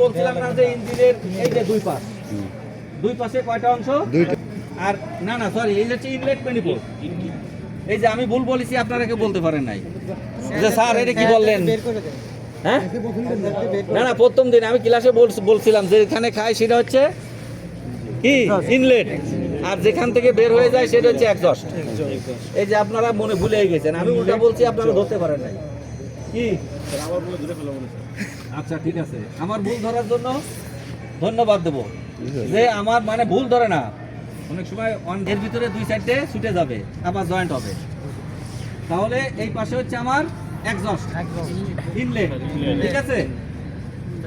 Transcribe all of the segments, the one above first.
বলছিলাম না যে ইঞ্জিনের এই যে দুই পাশে কয়টা অংশ? আর না সরি, এই হচ্ছে ইনলেট ম্যানিফোল্ড। এই যে আমি ভুল বলেছি, আপনারা কেউ বলতে পারেন নাই যে স্যার এটা কি বললেন। হ্যাঁ না প্রথম দিন আমি ক্লাসে বলছিলাম যে এখানে খাই সেটা হচ্ছে কি ইনলেট, আর যেখান থেকে বের হয়ে যায় সেটা হচ্ছে এক্সস্ট। এই যে আপনারা মনে ভুলে গেছেন, আমি উল্টা বলছি, আপনারা ধরতে পারেন নাই কি। আচ্ছা ঠিক আছে, আমার ভুল ধরার জন্য ধন্যবাদ দেবো যে আমার মানে ভুল ধরে না, অনেক সময় এর ভিতরে দুই সাইডে ছুটে যাবে আবার জয়েন্ট হবে। তাহলে এই পাশে হচ্ছে আমার এক্সস্ট ইনলেট, ঠিক আছে।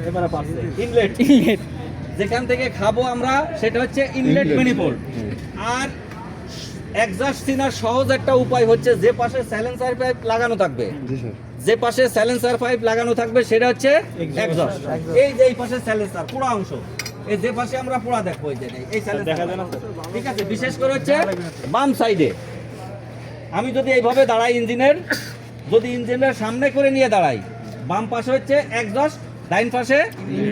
এবারে পাশে ইনলেট যেখান থেকে খাবো আমরা সেটা হচ্ছে ইনলেট ম্যানিফোল্ড। আর এক্সস্ট চেনার সহজ একটা উপায় হচ্ছে যে পাশে সাইলেন্সার পাইপ লাগানো থাকবে, যে পাশে সাইলেন্সার পাইপ লাগানো থাকবে সেটা হচ্ছে এক্সস্ট। এই যে এই পাশে সাইলেন্সার পোড়া অংশ, এই যে পাশে আমরা পোড়া দেখবো এই সাইলেন্সার, ঠিক আছে। বিশেষ করে হচ্ছে বাম সাইডে আমি যদি এইভাবে দাঁড়াই, যদি ইঞ্জিনের সামনে করে নিয়ে দাঁড়াই, বাম পাশে হচ্ছে এক্সস্ট, ডাইন পাশে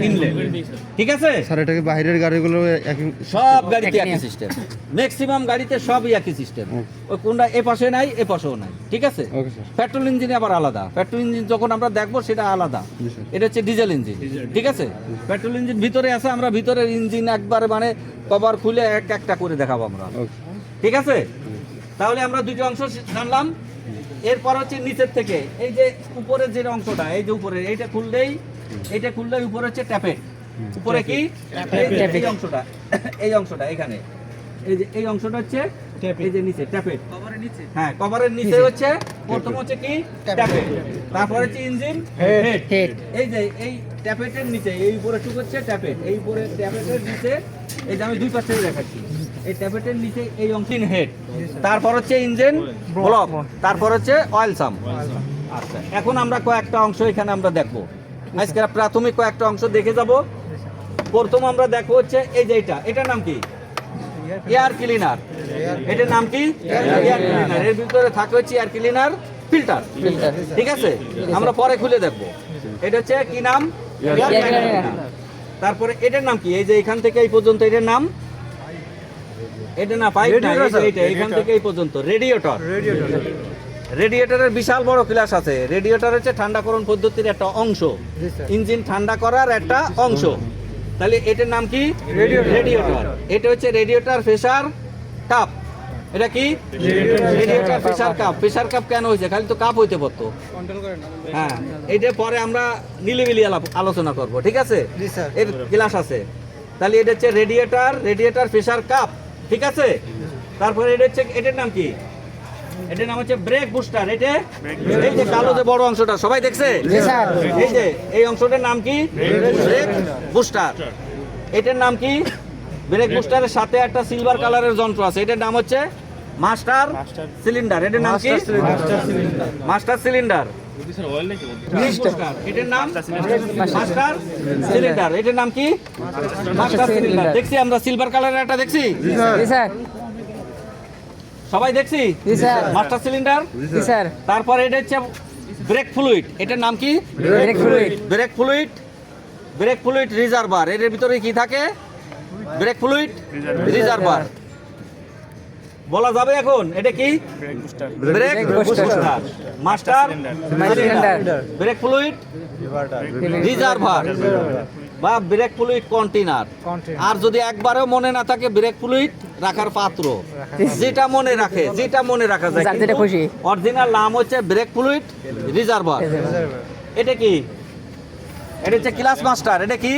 ইনলেট, ঠিক আছে। স্যার এটা কি বাইরের গাড়িগুলো সব গাড়িতে একই সিস্টেম, ম্যাক্সিমাম গাড়িতে সবই একই সিস্টেম। ওই কোনটা এ পাশে নাই এ পাশেও নাই, ঠিক আছে। পেট্রোল ইঞ্জিন আবার আলাদা, পেট্রোল ইঞ্জিন যখন আমরা দেখবো সেটা আলাদা, এটা হচ্ছে ডিজেল ইঞ্জিন, ঠিক আছে। পেট্রোল ইঞ্জিন ভিতরে আছে, আমরা ভিতরের ইঞ্জিন একবারে মানে কভার খুলে এক একটা করে দেখাবো আমরা, ঠিক আছে। তাহলে আমরা দুটো অংশ জানলাম। এরপর হচ্ছে নিচের থেকে এই যে উপরের যে অংশটা, এই যে উপরে এইটা খুললেই উপরে হচ্ছে ট্যাপেট, উপরে কি এই অংশটা, এই অংশটা এখানে এই যে এই অংশটা হচ্ছে এই যে নিচে ট্যাপেট, কভারের নিচে, হ্যাঁ কভারের নিচে হচ্ছে প্রথম হচ্ছে কি ট্যাপেট, তারপর হচ্ছে ইঞ্জিন হেড। এই যে এই ট্যাপেটের নিচে এই উপরে টুক হচ্ছে ট্যাপেট, এই উপরে ট্যাপেটের নিচে এই যে আমি দুই পাশে দেখাচ্ছি, এই ট্যাপেটের নিচে এই অংশ হেড, তারপর হচ্ছে ইঞ্জিন ব্লক, তারপর হচ্ছে অয়েল সাম। আচ্ছা এখন আমরা কয়েকটা অংশ এখানে আমরা দেখবো, আজকে প্রাথমিক কয়েকটা অংশ দেখে যাব। প্রথম আমরা দেখবো হচ্ছে এই যে এটার নাম কি এয়ার ক্লিনার, এটার নাম কি এয়ার ক্লিনার। এর ভিতরে থাকে হচ্ছে এয়ার ক্লিনার ফিল্টার, ঠিক আছে। আমরা পরে খুলে দেখবো এটা হচ্ছে কি নাম এয়ার ক্লিনার। তারপরে এটার নাম কি, এই যে এখান থেকে এই পর্যন্ত এটার নাম, এটা না পাইপ না, এইটা এখান থেকে এই পর্যন্ত রেডিয়েটর। রেডিয়েটরের বিশাল বড় ক্লাস আছে। রেডিয়েটর হচ্ছে ঠান্ডাকরণ পদ্ধতির একটা অংশ, ইঞ্জিন ঠান্ডা করার একটা অংশ। তাহলে এটার নাম কি রেডিয়েটর। এটা হচ্ছে রেডিয়েটর প্রেসার কাপ। এটা কি radiator pressure cup. Pressure cup কেন হয়েছে, খালি তো কাপ হইতে পারতো। হ্যাঁ এইটা পরে আমরা নিলিবিলি আলোচনা করব, ঠিক আছে, এর ক্লাস আছে। তাহলে এটা হচ্ছে রেডিয়েটর প্রেসার কাপ, ঠিক আছে। তারপরে এটা হচ্ছে এটার নাম কি, এটার নাম হচ্ছে ব্রেক বুস্টার। এটা এই যে কালো যে বড় অংশটা সবাই দেখছে, এই যে এই অংশটার নাম কি ব্রেক বুস্টার। এটার নাম কি ব্রেক বুস্টারের সাথে একটা সিলভার কালারের যন্ত্র আছে, এটার নাম হচ্ছে মাস্টার সিলিন্ডার। এটার নাম কি মাস্টার সিলিন্ডার। এটার নাম মাস্টার সিলিন্ডার। এটার নাম কি মাস্টার সিলিন্ডার। দেখছি আমরা সিলভার কালারের একটা দেখছি, সবাই দেখছি মাস্টার সিলিন্ডার। তারপর এটা হচ্ছে ব্রেক ফ্লুইড। এটার নাম কি ব্রেক ফ্লুইড রিজার্ভার। এর ভিতরে কি থাকে ব্রেক ফ্লুইড রিজার্ভার বলা যাবে এখন। এটা কি brake booster, master cylinder, break fluid reservoir বা ব্রেক ফ্লুইড কন্টেইনার। আর যদি একবারও মনে না থাকে ব্রেক ফ্লুইড রাখার পাত্র, যেটা মনে রাখা যায়। অরিজিনাল নাম হচ্ছে ব্রেক ফ্লুইড রিজার্ভার। এটা কি, এটা হচ্ছে ক্লাস মাস্টার। এটা কি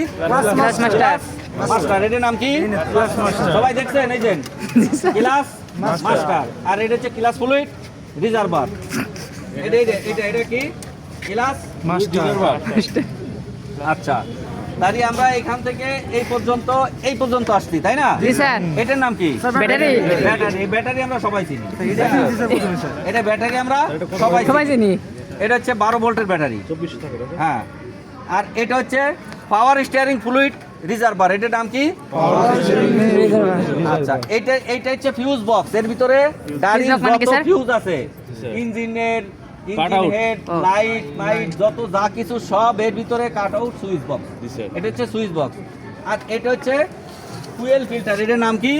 মাস্টার। এটার নাম কি সবাই দেখছেন, এই যে ক্লাস মাস্টার। আর এটা হচ্ছে ক্লাস ফ্লুইড রিজার্ভার। এটা কি ক্লাস রিজার্ভার। আচ্ছা তাহলে আমরা এখান থেকে এই পর্যন্ত আসছি, তাই না? এটার নাম কি ব্যাটারি। আমরা সবাই চিনি এটা ব্যাটারি, আমরা সবাই চিনি। এটা হচ্ছে 12 ভোল্টের ব্যাটারি, হ্যাঁ। আর এটা হচ্ছে পাওয়ার স্টিয়ারিং ফ্লুইড রিজার্ভার। এটার নাম কি আচ্ছা এইটা হচ্ছে ফিউজ বক্স। এর ভিতরে গাড়ির যত ফিউজ আছে, ইঞ্জিনের ইঞ্জিন হেড, লাইট মাইট যত যা কিছু সব এর ভিতরে কাট আউট সুইচ বক্স। এটা হচ্ছে সুইচ বক্স। আর এটা হচ্ছে ফুয়েল ফিল্টার। এটার নাম কি?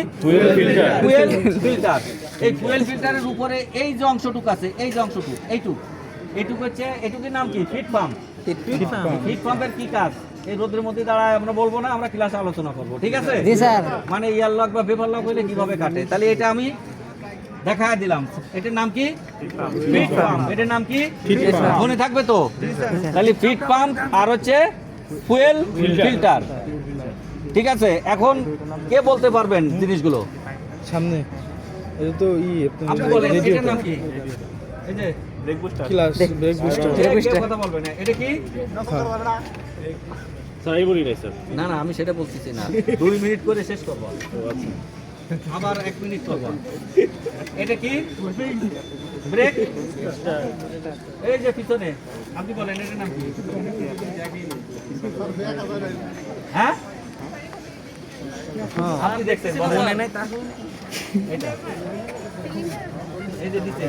Fuel filter. এই ফুয়েল ফিল্টারের উপরে এই যে অংশটুকু আছে, এই যে অংশটুকু, এইটুকু হচ্ছে, এটুকুর নাম কি? Fit pump. ফিট পাম্পের কি কাজ এই রোদের মধ্যে দাঁড়ায় আমরা বলবো না, আমরা ক্লাসে আলোচনা করবো, ঠিক আছে? জি স্যার। মানে ইয়ার লক বা পেপার লক হইলে কিভাবে কাটে, তাহলে এটা আমি দেখা দিলাম। এটার নাম কি? Fit pump. এটার নাম কি? মনে থাকবে তো? তাহলে ফিট পাম্প আর হচ্ছে ফুয়েল ফিল্টার, ঠিক আছে? এখন কে বলতে পারবেন জিনিসগুলো? সামনে এটা তো আপনি বলেন এটার নাম কি? এই যে ক্লাস ব্রেক বুস্টার। কে কথা বলবেন? এটা কি? স্যার এই বলি নাই স্যার। না না, আমি সেটা বলতেছি না, 2 মিনিট করে শেষ করবো, আবার 1 মিনিট করবো। এটা কি? ব্রেক। এই যে পিছনে, আপনি বলেন এটার নাম কি? হ্যাঁ, আপনি দেখছেন, মনে নাই তা? এটা এই যে দিতে